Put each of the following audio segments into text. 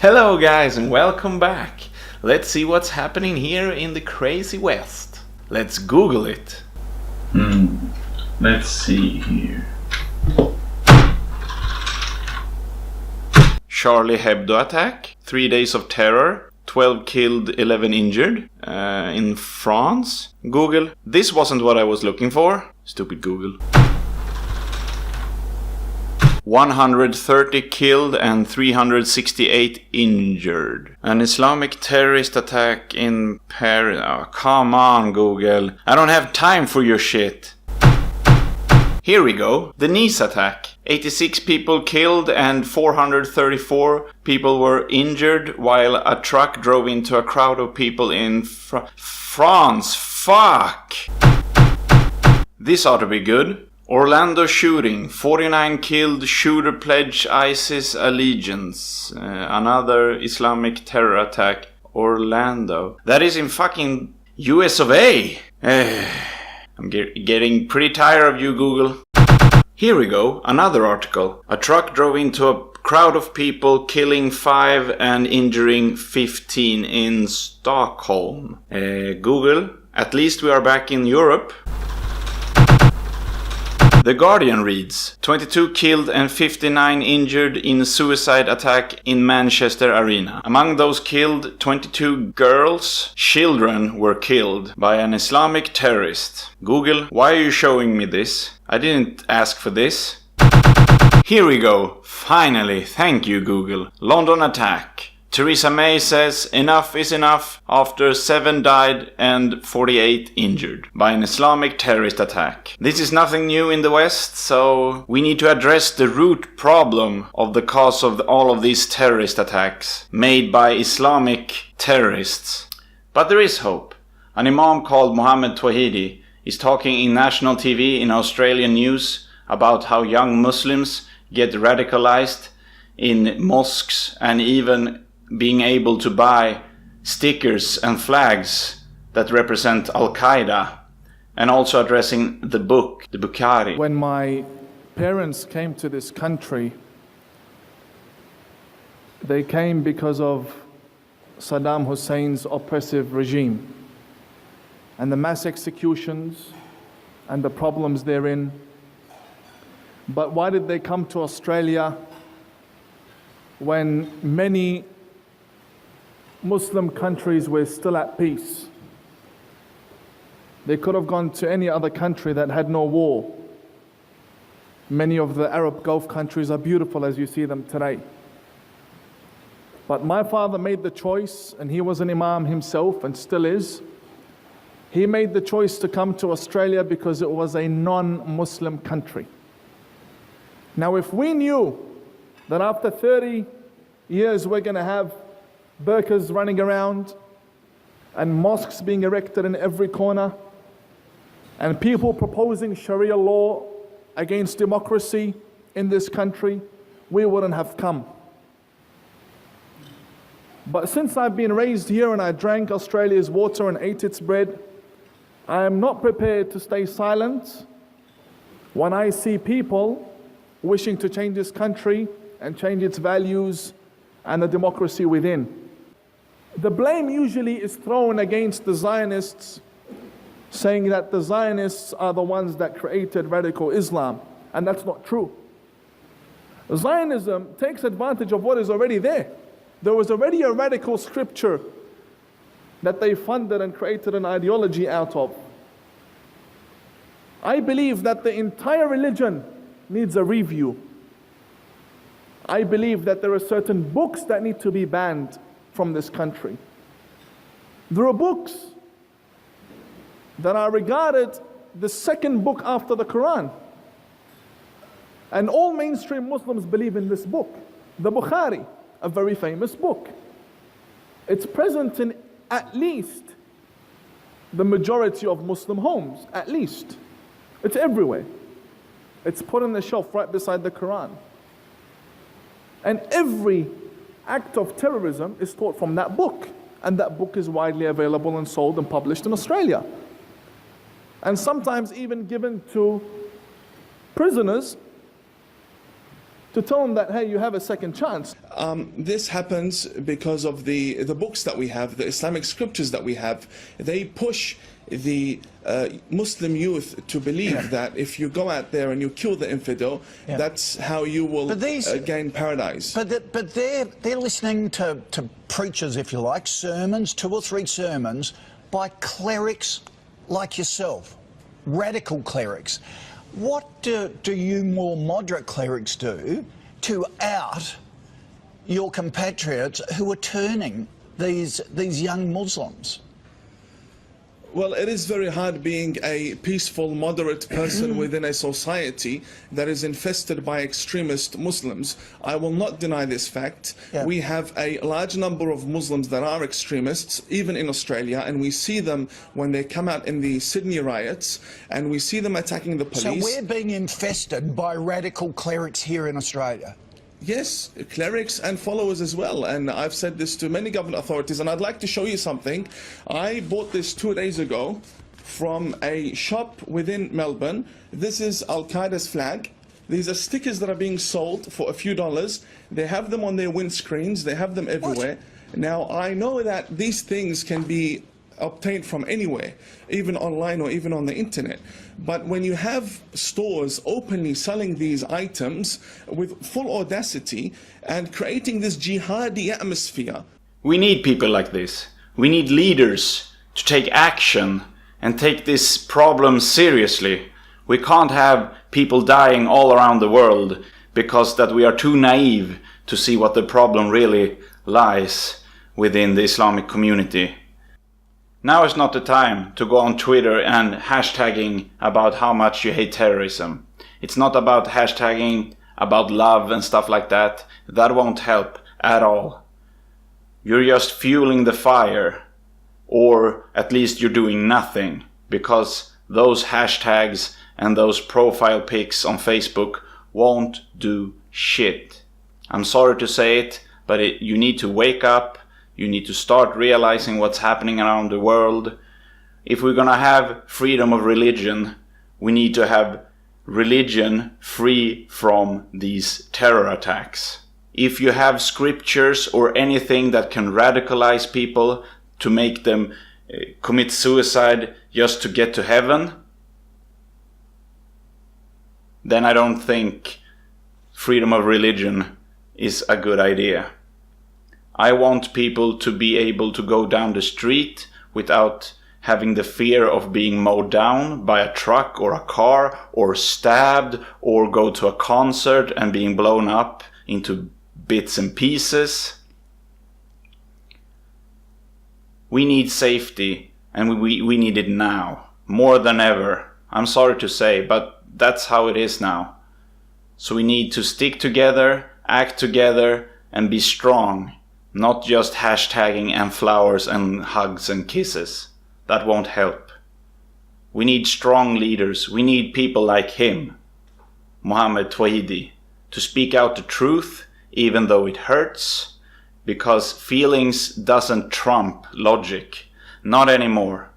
Hello guys and welcome back. Let's see what's happening here in the crazy West. Let's Google it. Let's see here. Charlie Hebdo attack, 3 days of terror, 12 killed, 11 injured, in France. Google. This wasn't what I was looking for. Stupid Google. 130 killed and 368 injured. An Islamic terrorist attack in Paris. Oh, come on, Google. I don't have time for your shit. Here we go. The Nice attack. 86 people killed and 434 people were injured while a truck drove into a crowd of people in France. Fuck! This ought to be good. Orlando shooting. 49 killed. Shooter pledged ISIS allegiance. Another Islamic terror attack. Orlando. That is in fucking US of A. I'm getting pretty tired of you, Google. Here we go, another article. A truck drove into a crowd of people, killing 5 and injuring 15 in Stockholm. Google, at least we are back in Europe. The Guardian reads, 22 killed and 59 injured in suicide attack in Manchester Arena. Among those killed, 22 girls, children were killed by an Islamic terrorist. Google, why are you showing me this? I didn't ask for this. Here we go. Finally, thank you, Google. London attack. Theresa May says enough is enough after 7 died and 48 injured by an Islamic terrorist attack. This is nothing new in the West, so we need to address the root problem of the cause of all of these terrorist attacks made by Islamic terrorists. But there is hope. An imam called Mohammed Tawhidi is talking in national TV in Australian news about how young Muslims get radicalized in mosques and even being able to buy stickers and flags that represent Al-Qaeda, and also addressing the book, the Bukhari. When my parents came to this country, they came because of Saddam Hussein's oppressive regime and the mass executions and the problems therein. But why did they come to Australia when many Muslim countries were still at peace? They could have gone to any other country that had no war. Many of the Arab Gulf countries are beautiful as you see them today. But my father made the choice, and he was an imam himself and still is. He made the choice to come to Australia because it was a non-Muslim country. Now, if we knew that after 30 years we're going to have burqas running around and mosques being erected in every corner and people proposing Sharia law against democracy in this country, we wouldn't have come. But since I've been raised here and I drank Australia's water and ate its bread, I am not prepared to stay silent when I see people wishing to change this country and change its values and the democracy within. The blame usually is thrown against the Zionists, saying that the Zionists are the ones that created radical Islam, and that's not true. Zionism takes advantage of what is already there. There was already a radical scripture that they funded and created an ideology out of. I believe that the entire religion needs a review. I believe that there are certain books that need to be banned from this country. There are books that are regarded the second book after the Quran. And all mainstream Muslims believe in this book. The Bukhari, a very famous book. It's present in at least the majority of Muslim homes, at least. It's everywhere. It's put on the shelf right beside the Quran. And every act of terrorism is taught from that book. And that book is widely available and sold and published in Australia. And sometimes even given to prisoners to tell them that, hey, you have a second chance. This happens because of the books that we have, the Islamic scriptures that we have. They push the Muslim youth to believe that if you go out there and you kill the infidel, that's how you will gain paradise. But they're listening to preachers, if you like, sermons, 2 or 3 sermons by clerics like yourself, radical clerics. What do you more moderate clerics do to out your compatriots who are turning these young Muslims? Well, it is very hard being a peaceful, moderate person within a society that is infested by extremist Muslims. I will not deny this fact. We have a large number of Muslims that are extremists, even in Australia, and we see them when they come out in the Sydney riots, and we see them attacking the police. So we're being infested by radical clerics here in Australia? Yes, clerics and followers as well, and I've said this to many government authorities, and I'd like to show you something. I bought this 2 days ago from a shop within Melbourne. This is Al-Qaeda's flag. These are stickers that are being sold for a few dollars. They have them on their windscreens, they have them everywhere. Now, I know that these things can be obtained from anywhere, even online or even on the internet. But when you have stores openly selling these items with full audacity and creating this jihadi atmosphere. We need people like this. We need leaders to take action and take this problem seriously. We can't have people dying all around the world because that we are too naive to see what the problem really lies within the Islamic community. Now is not the time to go on Twitter and hashtagging about how much you hate terrorism. It's not about hashtagging about love and stuff like that. That won't help at all. You're just fueling the fire, or at least you're doing nothing, because those hashtags and those profile pics on Facebook won't do shit. I'm sorry to say it, but you need to wake up. You need to start realizing what's happening around the world. If we're gonna have freedom of religion, we need to have religion free from these terror attacks. If you have scriptures or anything that can radicalize people to make them commit suicide just to get to heaven, then I don't think freedom of religion is a good idea. I want people to be able to go down the street without having the fear of being mowed down by a truck or a car, or stabbed, or go to a concert and being blown up into bits and pieces. We need safety, and we need it now, more than ever. I'm sorry to say, but that's how it is now. So we need to stick together, act together, and be strong. Not just hashtagging and flowers and hugs and kisses. That won't help. We need strong leaders. We need people like him, Mohammed Tawhidi, to speak out the truth, even though it hurts, because feelings doesn't trump logic. Not anymore.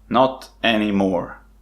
Not anymore.